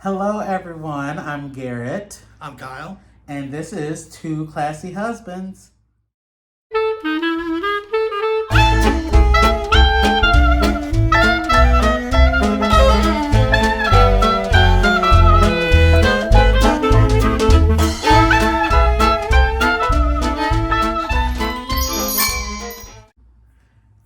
Hello, everyone. I'm Garrett, I'm Kyle. and this is Two Classy Husbands.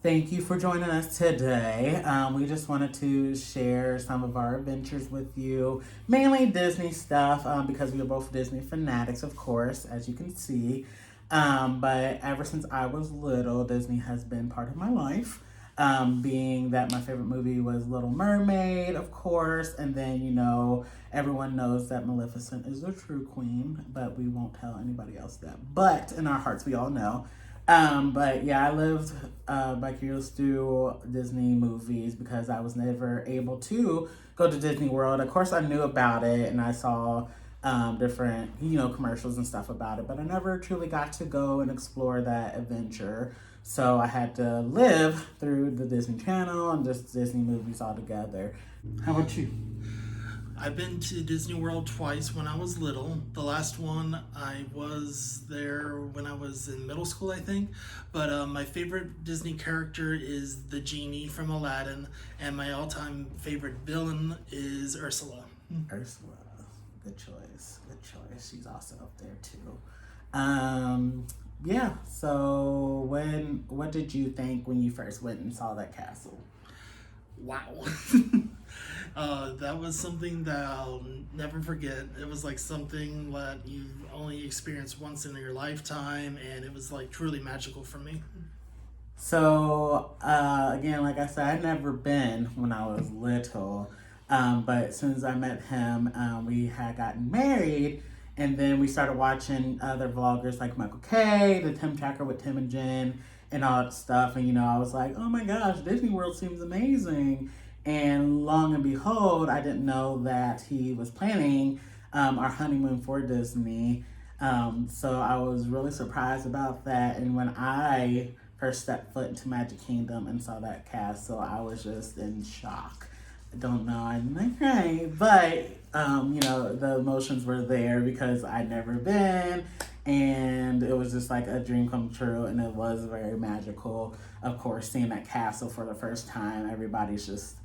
Thank you for joining us today. We just wanted to share some of our adventures with you, mainly Disney stuff, because we are both Disney fanatics, of course, as you can see. But ever since I was little, Disney has been part of my life. Being that my favorite movie was Little Mermaid, of course, and then, everyone knows that Maleficent is the true queen, but we won't tell anybody else that. But in our hearts, we all know. But yeah, I lived vicariously through Disney movies because I was never able to go to Disney World. Of course, I knew about it and I saw different, commercials and stuff about it, but I never truly got to go and explore that adventure. So I had to live through the Disney Channel and just Disney movies altogether. How about you? I've been to Disney World twice when I was little. The last one, I was there when I was in middle school, I think. But my favorite Disney character is the genie from Aladdin, and my all-time favorite villain is Ursula. Ursula. Good choice. Good choice. She's also up there too. Yeah. So what did you think when you first went and saw that castle? Wow. That was something that I'll never forget. It was like something that you only experience once in your lifetime, and it was like truly magical for me. So again, like I said, I'd never been when I was little. But as soon as I met him, we had gotten married, and then we started watching other vloggers like Michael K, the Tim Tracker with Tim and Jen, and all that stuff. And I was like, oh my gosh, Disney World seems amazing. And long and behold, I didn't know that he was planning our honeymoon for Disney. So I was really surprised about that. And when I first stepped foot into Magic Kingdom and saw that castle, I was just in shock. I don't know, I didn't cry, but the emotions were there because I'd never been, and it was just like a dream come true, and it was very magical. Of course, seeing that castle for the first time, everybody's just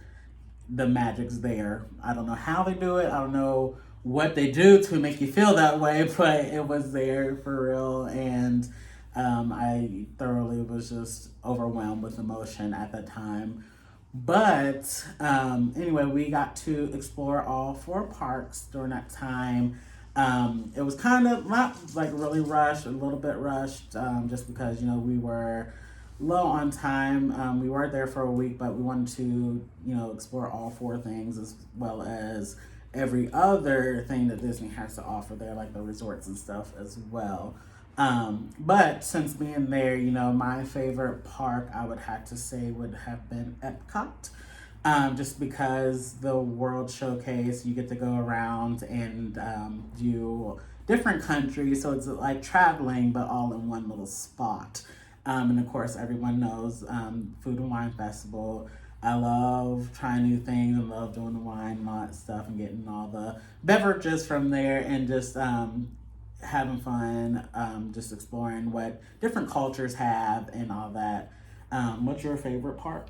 the magic's there. I don't know how they do it. I don't know what they do to make you feel that way, but it was there for real, and I thoroughly was just overwhelmed with emotion at that time. But anyway, we got to explore all four parks during that time. It was kind of not like really rushed, a little bit rushed, just because we were low on time. We were there for a week, but we wanted to explore all four things as well as every other thing that Disney has to offer there, like the resorts and stuff as well. But since being there, my favorite park I would have to say would have been Epcot. Just because the World Showcase, you get to go around and do different countries. So it's like traveling, but all in one little spot. And of course, everyone knows Food and Wine Festival. I love trying new things and love doing the wine and all that stuff and getting all the beverages from there and just having fun, just exploring what different cultures have and all that. What's your favorite park?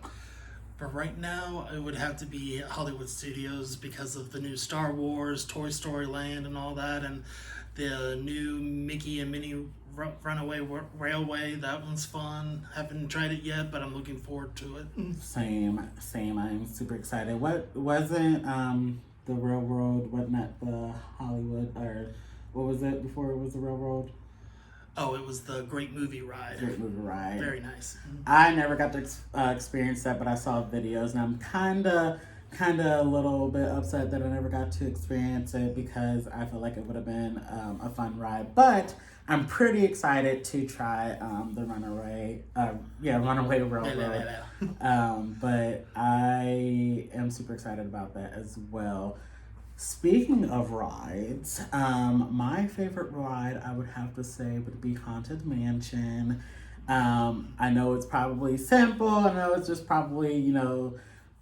But right now, it would have to be Hollywood Studios because of the new Star Wars, Toy Story Land, and all that, and the new Mickey and Minnie Runaway Railway. That one's fun. Haven't tried it yet, but I'm looking forward to it. Same. I'm super excited. What wasn't the railroad? Wasn't that the Hollywood or what was it before it was the railroad? Oh, it was the Great Movie Ride. Great Movie Ride. Very nice. I never got to experience that, but I saw videos, and I'm kind of a little bit upset that I never got to experience it because I feel like it would have been a fun ride. But I'm pretty excited to try the Runaway Railroad. But I am super excited about that as well. Speaking of rides, my favorite ride I would have to say would be Haunted Mansion. I know it's probably simple. I know it's just probably,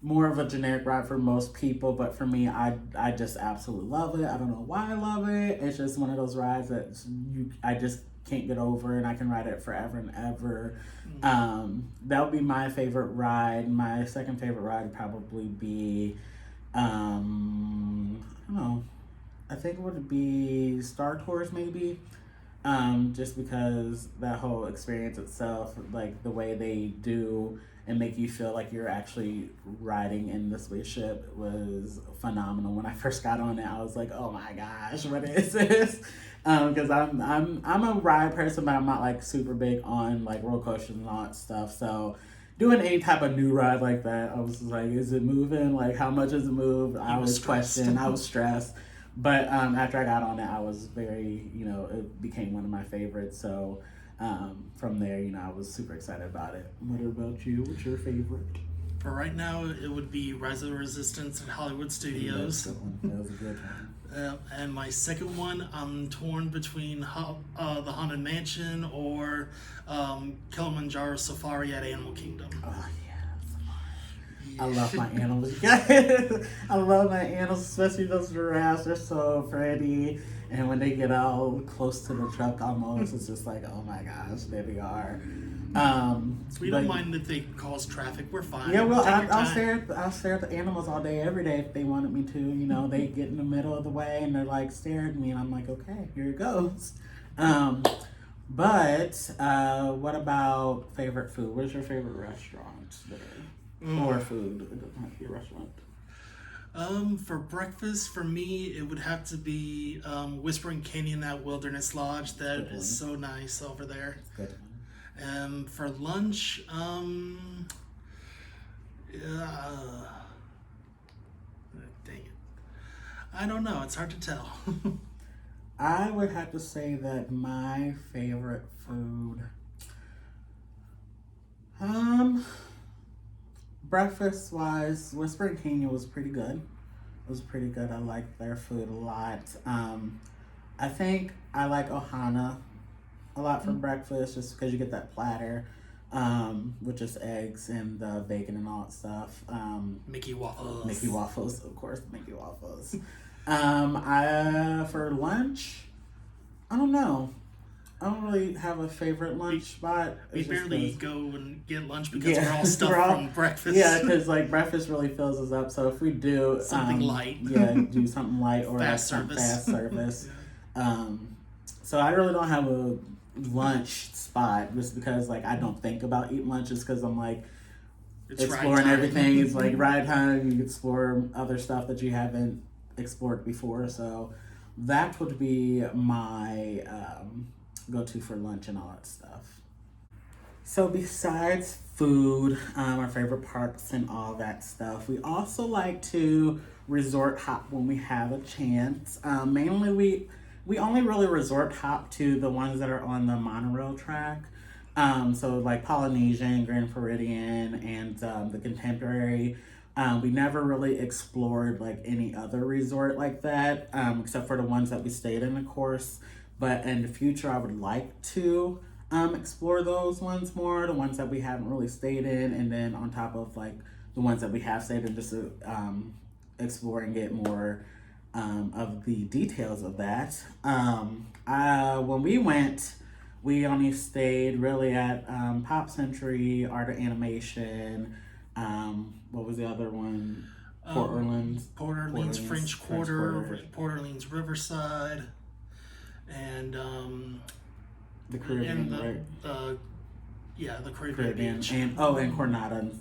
more of a generic ride for most people, but for me, I just absolutely love it. I don't know why I love it. It's just one of those rides that I just can't get over, and I can ride it forever and ever. That would be my favorite ride. My second favorite ride would probably be, I don't know. I think it would be Star Tours, maybe. Just because that whole experience itself, like the way they do and make you feel like you're actually riding in the spaceship, was phenomenal. When I first got on it, I was like, "Oh my gosh, what is this?" Because I'm a ride person, but I'm not like super big on like roller coasters and all that stuff. So doing any type of new ride like that, I was like, "Is it moving? Like, how much is it move?" I was questioning. I was stressed. But after I got on it, I was very, it became one of my favorites. So from there, I was super excited about it. What about you? What's your favorite? For right now, it would be Rise of the Resistance at Hollywood Studios. That was a good one. And my second one, I'm torn between the Haunted Mansion or Kilimanjaro Safari at Animal Kingdom. Oh, I love my animals. I love my animals, especially those giraffes. They're so pretty. And when they get out close to the truck almost, it's just like, oh my gosh, there they are. We don't mind if they cause traffic. We're fine. Yeah, well, I'll stare at the animals all day, every day if they wanted me to. They get in the middle of the way and they're like staring at me, and I'm like, okay, here it goes. But what about favorite food? Where's your favorite restaurant there? Or food? It doesn't have to be a restaurant. For breakfast, for me, it would have to be Whispering Canyon at Wilderness Lodge. That is so nice over there. Good. For lunch, dang it. I don't know. It's hard to tell. I would have to say that my favorite food, breakfast wise, Whispering Canyon was pretty good. It was pretty good. I liked their food a lot. I think I like Ohana a lot for breakfast, just because you get that platter, with just eggs and the bacon and all that stuff. Mickey waffles. Mickey waffles, of course, Mickey waffles. For lunch, I don't know. I don't really have a favorite lunch spot. We barely go and get lunch because we're all stuffed from breakfast. Yeah, because like breakfast really fills us up. So if we do something light, do something light or fast fast service. So I really don't have a lunch spot, just because like I don't think about eating lunch, just because I'm like exploring everything. It's like ride time. You explore other stuff that you haven't explored before. So that would be my go-to for lunch and all that stuff. So besides food, our favorite parks and all that stuff, we also like to resort hop when we have a chance. Mainly we only really resort hop to the ones that are on the monorail track. So like Polynesian, Grand Floridian, and the Contemporary. We never really explored like any other resort like that, except for the ones that we stayed in, of course. But in the future, I would like to explore those ones more, the ones that we haven't really stayed in, and then on top of like the ones that we have stayed in, just to explore and get more of the details of that. When we went, we only stayed really at Pop Century, Art of Animation. What was the other one? Port Orleans French Quarter, Port Orleans Riverside, and the Caribbean, right? The Caribbean Beach. And Coronado.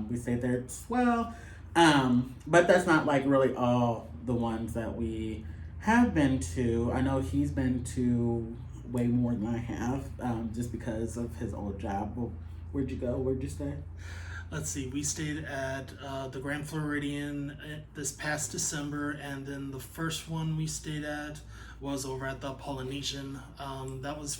We stayed there as well. But that's not like really all the ones that we have been to. I know he's been to way more than I have, just because of his old job. Well, where'd you go? Where'd you stay? Let's see, we stayed at the Grand Floridian this past December, and then the first one we stayed at was over at the Polynesian. That was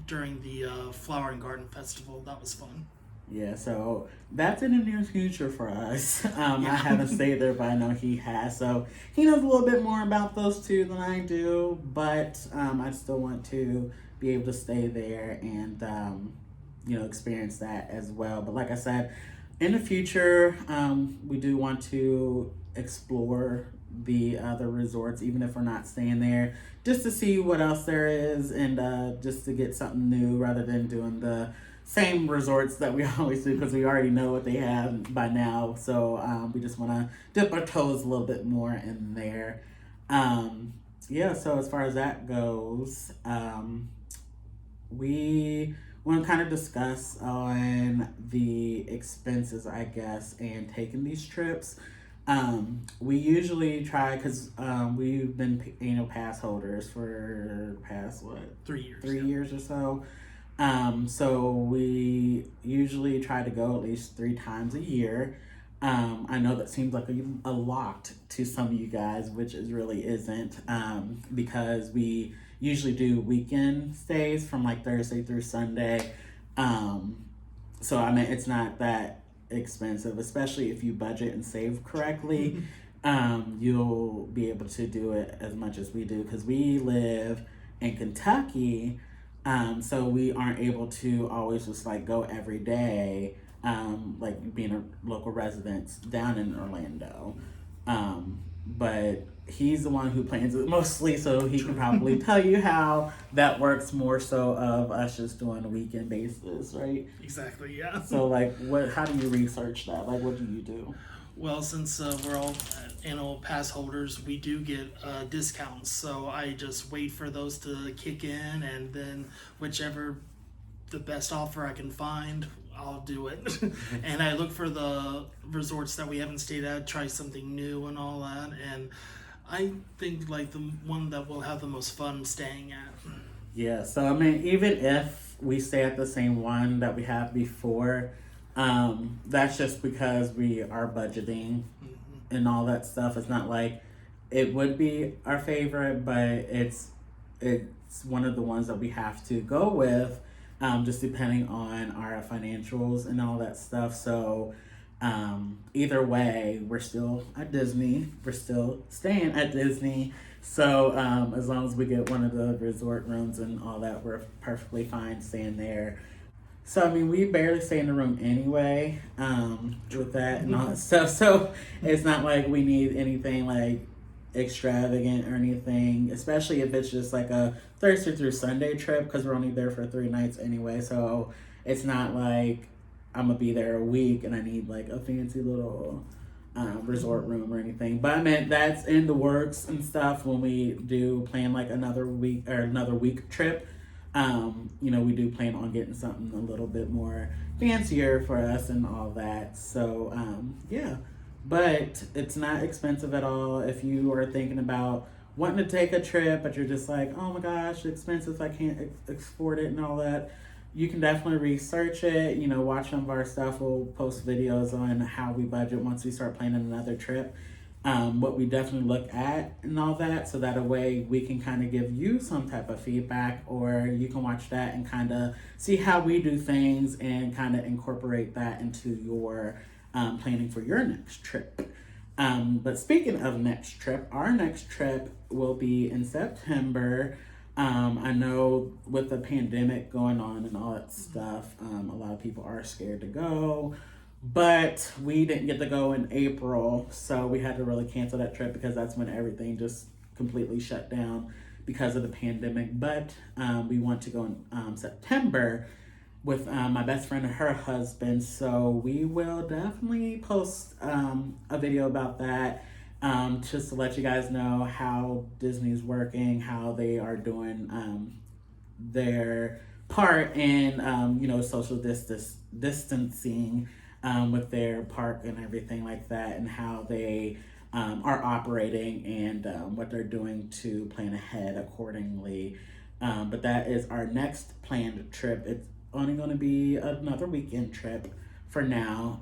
during the Flower and Garden Festival. That was fun. Yeah, so that's in the near future for us. I haven't stayed there, but I know he has. So he knows a little bit more about those two than I do, but I still want to be able to stay there and experience that as well. But like I said, in the future, we do want to explore the other resorts, even if we're not staying there, just to see what else there is and just to get something new rather than doing the same resorts that we always do because we already know what they have by now. So we just want to dip our toes a little bit more in there. Yeah, so as far as that goes, we want to kind of discuss on the expenses, I guess, and taking these trips. We usually try because we've been pass holders for past what 3 years. 3 years or so. So we usually try to go at least 3 times a year. I know that seems like a lot to some of you guys, which it really isn't, because we usually do weekend stays from like Thursday through Sunday. So I mean, it's not that expensive, especially if you budget and save correctly. You'll be able to do it as much as we do because we live in Kentucky. So we aren't able to always just like go every day, like being a local resident down in Orlando. But he's the one who plans it mostly, so he can probably tell you how that works more so of us just doing a weekend basis, right? Exactly, yeah. So like, how do you research that? Like, what do you do? Well, since we're all annual pass holders, we do get discounts. So I just wait for those to kick in, and then whichever the best offer I can find, I'll do it. And I look for the resorts that we haven't stayed at, try something new and all that. And I think like the one that we'll have the most fun staying at. Yeah, so I mean, even if we stay at the same one that we have before, that's just because we are budgeting and all that stuff. It's not like it would be our favorite, but it's one of the ones that we have to go with, just depending on our financials and all that stuff. So either way, we're still at Disney. We're still staying at Disney. So as long as we get one of the resort rooms and all that, we're perfectly fine staying there. So I mean, we barely stay in the room anyway, with that and all that stuff. So it's not like we need anything like extravagant or anything, especially if it's just like a Thursday through Sunday trip because we're only there for 3 nights anyway. So it's not like I'm gonna be there a week and I need like a fancy little resort room or anything. But I mean, that's in the works and stuff when we do plan like another week trip. We do plan on getting something a little bit more fancier for us and all that. So, yeah, but it's not expensive at all. If you are thinking about wanting to take a trip, but you're just like, oh my gosh, it's expensive, I can't afford it and all that, you can definitely research it. Watch some of our stuff. We'll post videos on how we budget once we start planning another trip. What we definitely look at and all that, so that a way we can kind of give you some type of feedback, or you can watch that and kind of see how we do things and kind of incorporate that into your planning for your next trip. But speaking of next trip, our next trip will be in September. I know with the pandemic going on and all that stuff, a lot of people are scared to go. But we didn't get to go in April, so we had to really cancel that trip because that's when everything just completely shut down because of the pandemic. But we want to go in September with my best friend and her husband, so we will definitely post a video about that, just to let you guys know how Disney's working, how they are doing their part in social distancing with their park and everything like that, and how they are operating and what they're doing to plan ahead accordingly. But that is our next planned trip. It's only going to be another weekend trip for now,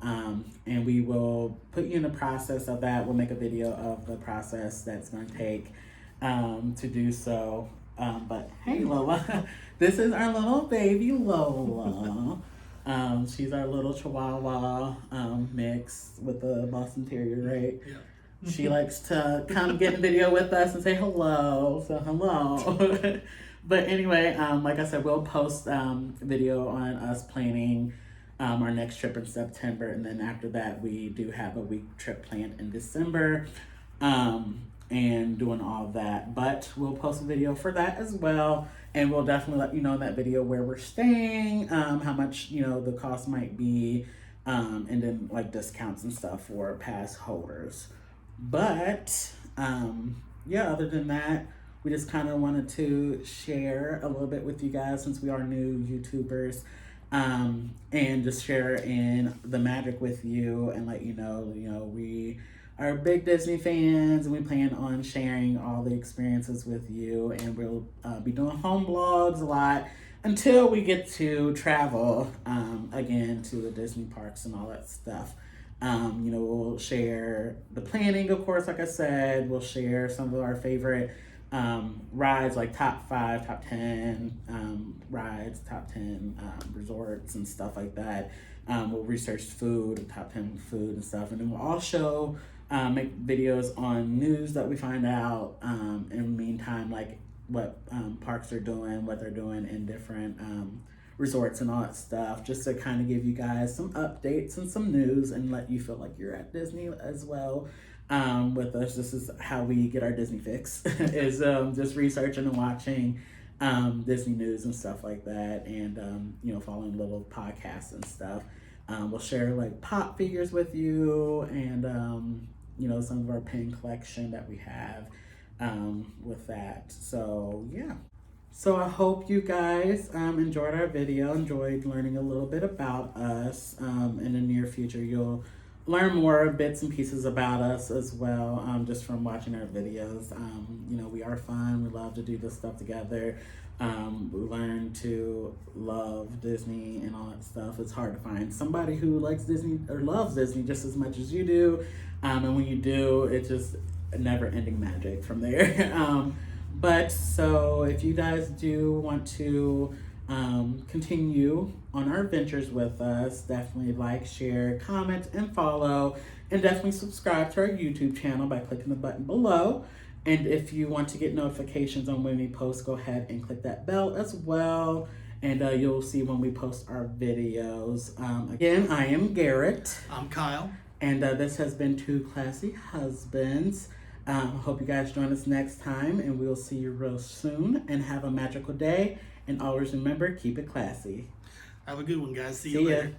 and we will put you in the process of that. We'll make a video of the process that's going to take to do so. But hey, Lola, this is our little baby Lola. She's our little Chihuahua mix with the Boston Terrier, right? Yeah. She likes to come get in video with us and say hello. So hello. But anyway, like I said, we'll post video on us planning our next trip in September, and then after that, we do have a week trip planned in December, and doing all that. But we'll post a video for that as well, and we'll definitely let you know in that video where we're staying, how much the cost might be, and then like discounts and stuff for pass holders. But yeah, other than that, we just kind of wanted to share a little bit with you guys since we are new YouTubers, and just share in the magic with you and let you know, we are big Disney fans, and we plan on sharing all the experiences with you, and we'll be doing home vlogs a lot until we get to travel again to the Disney parks and all that stuff. We'll share the planning, of course, like I said. We'll share some of our favorite rides, like top 5, top 10 rides, top 10 resorts and stuff like that. We'll research food, top 10 food and stuff. And then we'll also make videos on news that we find out in the meantime, like what parks are doing, what they're doing in different resorts and all that stuff, just to kind of give you guys some updates and some news and let you feel like you're at Disney as well with us. This is how we get our Disney fix is just researching and watching Disney news and stuff like that, and following little podcasts and stuff. We'll share like pop figures with you, and some of our pin collection that we have with that. So yeah. So I hope you guys enjoyed our video, enjoyed learning a little bit about us. In the near future, you'll learn more bits and pieces about us as well, just from watching our videos. We are fun. We love to do this stuff together. We learn to love Disney and all that stuff. It's hard to find somebody who likes Disney or loves Disney just as much as you do. And when you do, it's just a never-ending magic from there. But so if you guys do want to continue on our adventures with us, definitely like, share, comment, and follow, and definitely subscribe to our YouTube channel by clicking the button below. And if you want to get notifications on when we post, go ahead and click that bell as well, and you'll see when we post our videos. Again, I am Garrett. I'm Kyle. And this has been Two Classy Husbands. Hope you guys join us next time, and we'll see you real soon. And have a magical day. And always remember, keep it classy. Have a good one, guys. See you later. Ya.